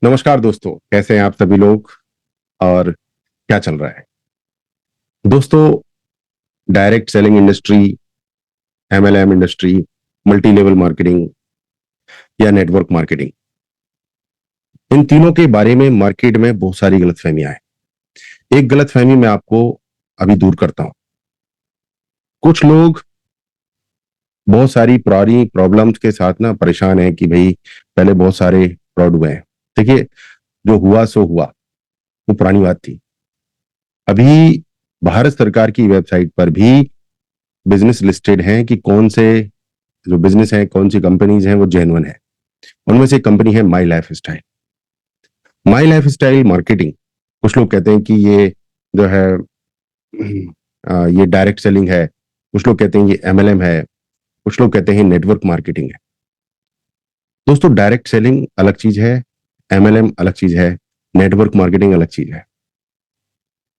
नमस्कार दोस्तों, कैसे हैं आप सभी लोग और क्या चल रहा है? दोस्तों, direct selling industry, MLM industry, multi level marketing या नेटवर्क मार्केटिंग, इन तीनों के बारे में मार्केट में बहुत सारी गलतफहमियां हैं। एक गलतफहमी मैं आपको अभी दूर करता हूं। कुछ लोग बहुत सारी पुरानी प्रॉब्लम्स के साथ ना परेशान हैं कि भाई पहले बहुत सारे फ्रॉड हुए हैं। देखिए, जो हुआ सो हुआ, वो पुरानी बात थी। अभी भारत सरकार की वेबसाइट पर भी बिजनेस लिस्टेड हैं कि कौन से जो बिजनेस हैं, कौन सी कंपनीज हैं वो जेन्युइन है। उनमें से एक कंपनी है my life style. My life style marketing, कुछ लोग कहते हैं कि ये जो है ये डायरेक्ट सेलिंग है, कुछ लोग कहते हैं ये एमएलएम है, कुछ लोग कहते हैं नेटवर्क मार्केटिंग है। दोस्तों, डायरेक्ट सेलिंग अलग चीज है, एमएलएम अलग चीज है, नेटवर्क मार्केटिंग अलग चीज है।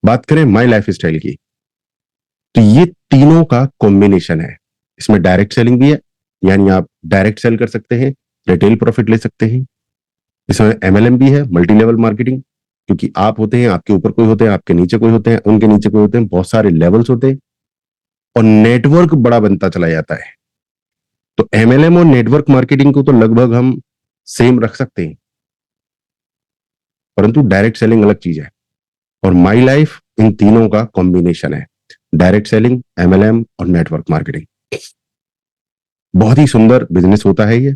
बात करें माई लाइफ स्टाइल की, तो ये तीनों का कॉम्बिनेशन है। इसमें डायरेक्ट सेलिंग भी है, यानी आप डायरेक्ट सेल कर सकते हैं, रिटेल प्रॉफिट ले सकते हैं। इसमें एमएलएम भी है, मल्टी लेवल मार्केटिंग, क्योंकि आप होते हैं, आपके ऊपर कोई होते हैं, आपके नीचे कोई होते हैं, उनके नीचे कोई होते हैं, बहुत सारे लेवल्स होते हैं और नेटवर्क बड़ा बनता चला जाता है। तो एमएलएम और नेटवर्क मार्केटिंग को तो लगभग हम सेम रख सकते हैं, परंतु डायरेक्ट सेलिंग अलग चीज है और माई लाइफ इन तीनों का कॉम्बिनेशन है। डायरेक्ट सेलिंग, एमएलएम और नेटवर्क मार्केटिंग। बहुत ही सुंदर बिजनेस होता है ये,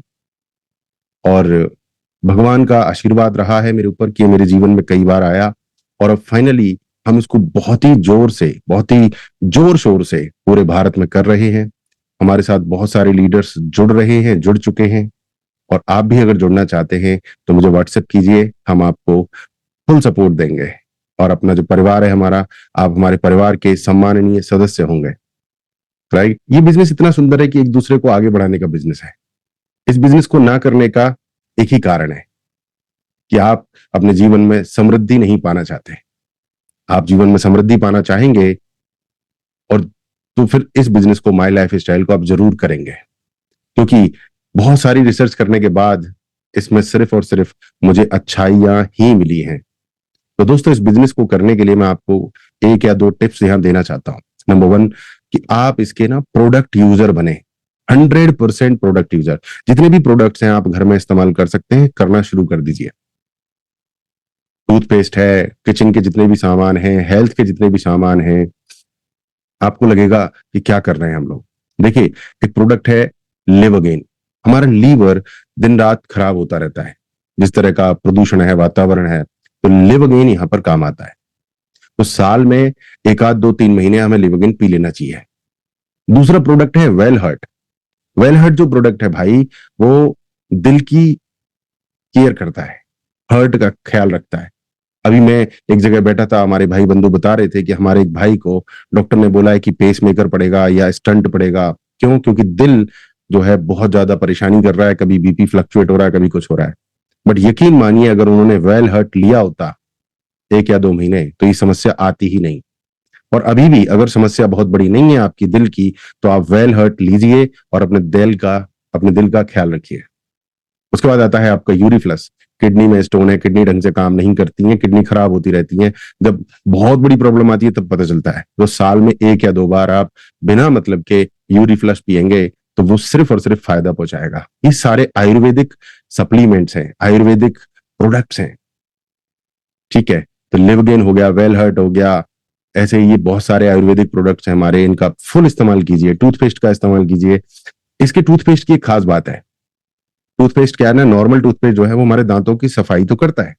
और भगवान का आशीर्वाद रहा है मेरे ऊपर कि मेरे जीवन में कई बार आया, और अब फाइनली हम इसको बहुत ही जोर से, बहुत ही जोर शोर से पूरे भारत में कर रहे हैं। हमारे साथ बहुत सारे लीडर्स जुड़ रहे हैं, जुड़ चुके हैं, और आप भी अगर जुड़ना चाहते हैं तो मुझे व्हाट्सएप कीजिए, हम आपको फुल सपोर्ट देंगे। और अपना जो परिवार है हमारा, आप हमारे परिवार के सम्माननीय सदस्य होंगे। राइट? ये बिजनेस इतना सुंदर है कि एक दूसरे को आगे बढ़ाने का बिजनेस है। इस बिजनेस को ना करने का एक ही कारण है कि आप अपने जीवन में समृद्धि नहीं पाना चाहते। आप जीवन में समृद्धि पाना चाहेंगे और तो फिर इस बिजनेस को, माई लाइफ स्टाइल को आप जरूर करेंगे, क्योंकि बहुत सारी रिसर्च करने के बाद इसमें सिर्फ और सिर्फ मुझे अच्छाइयां ही मिली हैं। तो दोस्तों, इस बिजनेस को करने के लिए मैं आपको एक या दो टिप्स यहां देना चाहता हूं। नंबर वन, कि आप इसके ना प्रोडक्ट यूजर बने। 100% प्रोडक्ट यूजर। जितने भी प्रोडक्ट्स हैं आप घर में इस्तेमाल कर सकते हैं, करना शुरू कर दीजिए। टूथपेस्ट है, किचन के जितने भी सामान हैं, हेल्थ के जितने भी सामान हैं, आपको लगेगा कि क्या कर रहे हैं हम लोग। देखिए, एक प्रोडक्ट है लिव अगेन। हमारा लीवर दिन रात खराब होता रहता है, जिस तरह का प्रदूषण है, वातावरण है, तो लिव अगेन यहां पर काम आता है। तो साल में एक आध 2-3 महीने हमें लिव अगेन पी लेना चाहिए। दूसरा प्रोडक्ट है वेल हर्ट। वेल हर्ट जो प्रोडक्ट है भाई, वो दिल की केयर करता है, हर्ट का ख्याल रखता है। अभी मैं एक जगह बैठा था, हमारे भाई बंधु बता रहे थे कि हमारे एक भाई को डॉक्टर ने बोला है कि पेस मेकर पड़ेगा या स्टंट पड़ेगा। क्यों? क्योंकि दिल जो है बहुत ज्यादा परेशानी कर रहा है, कभी बीपी फ्लक्चुएट हो रहा है, कभी कुछ हो रहा है। बट यकीन मानिए, अगर उन्होंने वेल हर्ट लिया होता 1 या 2 महीने, तो ये समस्या आती ही नहीं। और अभी भी अगर समस्या बहुत बड़ी नहीं है आपकी दिल की, तो आप वेल हर्ट लीजिए और अपने दिल का ख्याल रखिए। उसके बाद आता है आपका यूरिफ्लस। किडनी में स्टोन है, किडनी ढंग से काम नहीं करती है, किडनी खराब होती रहती है। जब बहुत बड़ी प्रॉब्लम आती है तब पता चलता है। तो साल में 1 या 2 बार आप बिना मतलब के यूरिफ्लस पिएंगे तो वो सिर्फ और सिर्फ फायदा पहुंचाएगा। ये सारे आयुर्वेदिक सप्लीमेंट्स हैं, आयुर्वेदिक प्रोडक्ट्स हैं। ठीक है? तो लिवगेन हो गया, वेल हर्ट हो गया, ऐसे ये बहुत सारे आयुर्वेदिक प्रोडक्ट्स हैं हमारे, इनका फुल इस्तेमाल कीजिए। टूथपेस्ट का इस्तेमाल कीजिए। इसके टूथपेस्ट की एक खास बात है। टूथपेस्ट क्या है ना, नॉर्मल टूथपेस्ट जो है वो हमारे दांतों की सफाई तो करता है,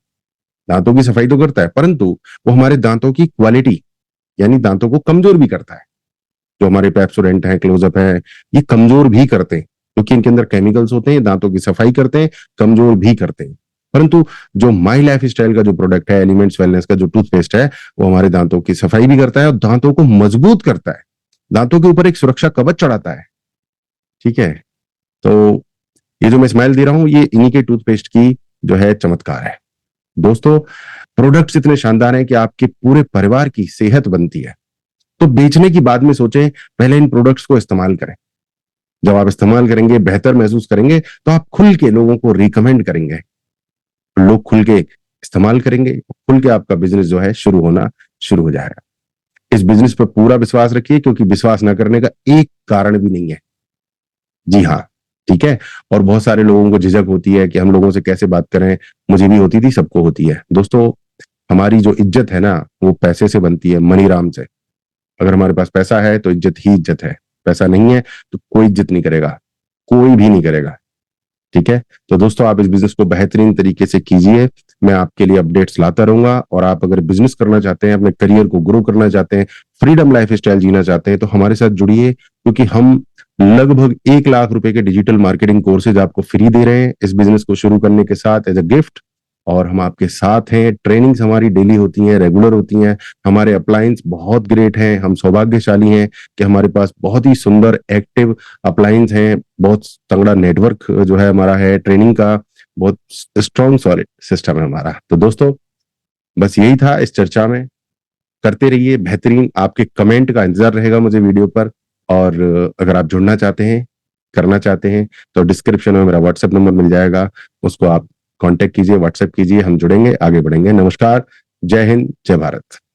दांतों की सफाई तो करता है, परंतु वो हमारे दांतों की क्वालिटी, यानी दांतों को कमजोर भी करता है। जो हमारे पेप्सोडेंट है, क्लोजअप है, ये कमजोर भी करते हैं, क्योंकि इनके अंदर केमिकल्स होते हैं, दांतों की सफाई करते हैं, कमजोर भी करते हैं। परंतु जो माई लाइफ स्टाइल का जो प्रोडक्ट है, एलिमेंट्स वेलनेस का जो टूथपेस्ट है, वो हमारे दांतों की सफाई भी करता है और दांतों को मजबूत करता है, दांतों के ऊपर एक सुरक्षा कवच चढ़ाता है। ठीक है? तो ये जो मैं स्माइल दे रहा हूं, ये इन्हीं के टूथपेस्ट की जो है चमत्कार है। दोस्तों, प्रोडक्ट्स इतने शानदार हैं कि आपके पूरे परिवार की सेहत बनती है। तो बेचने की बाद में सोचें, पहले इन प्रोडक्ट्स को इस्तेमाल करें। जब आप इस्तेमाल करेंगे, बेहतर महसूस करेंगे, तो आप खुल के लोगों को रिकमेंड करेंगे। लोग खुल के इस्तेमाल करेंगे, खुल के आपका बिजनेस जो है शुरू हो जाएगा। इस बिजनेस पर पूरा विश्वास रखिए, क्योंकि विश्वास ना करने का एक कारण भी नहीं है। जी हाँ, ठीक है। और बहुत सारे लोगों को झिझक होती है कि हम लोगों से कैसे बात करें। मुझे भी होती थी, सबको होती है दोस्तों। हमारी जो इज्जत है ना, वो पैसे से बनती है, मनी राम से। अगर हमारे पास पैसा है तो इज्जत ही इज्जत है, पैसा नहीं है तो कोई इज्जत नहीं करेगा, कोई भी नहीं करेगा। ठीक है। तो दोस्तों, आप इस बिजनेस को बेहतरीन तरीके से कीजिए। मैं आपके लिए अपडेट्स लाता रहूंगा। और आप अगर बिजनेस करना चाहते हैं, अपने करियर को ग्रो करना चाहते हैं, फ्रीडम लाइफ स्टाइल जीना चाहते हैं, तो हमारे साथ जुड़िए, क्योंकि हम लगभग 1 लाख रुपए के डिजिटल मार्केटिंग कोर्सेज आपको फ्री दे रहे हैं इस बिजनेस को शुरू करने के साथ, एज अ गिफ्ट। और हम आपके साथ हैं। ट्रेनिंग्स हमारी डेली होती हैं, रेगुलर होती हैं। हमारे अप्लायंस बहुत ग्रेट हैं। हम सौभाग्यशाली हैं कि हमारे पास बहुत ही सुंदर एक्टिव अप्लायंस हैं। बहुत तगड़ा नेटवर्क जो है हमारा है ट्रेनिंग का। बहुत स्ट्रॉन्ग सॉलिड सिस्टम है हमारा। तो दोस्तों, बस यही था इस चर्चा में। करते रहिए बेहतरीन। आपके कमेंट का इंतजार रहेगा मुझे वीडियो पर। और अगर आप जुड़ना चाहते हैं, करना चाहते हैं, तो डिस्क्रिप्शन में मेरा व्हाट्सएप नंबर मिल जाएगा। उसको आप कांटेक्ट कीजिए, व्हाट्सएप कीजिए, हम जुड़ेंगे, आगे बढ़ेंगे। नमस्कार, जय हिंद, जय भारत।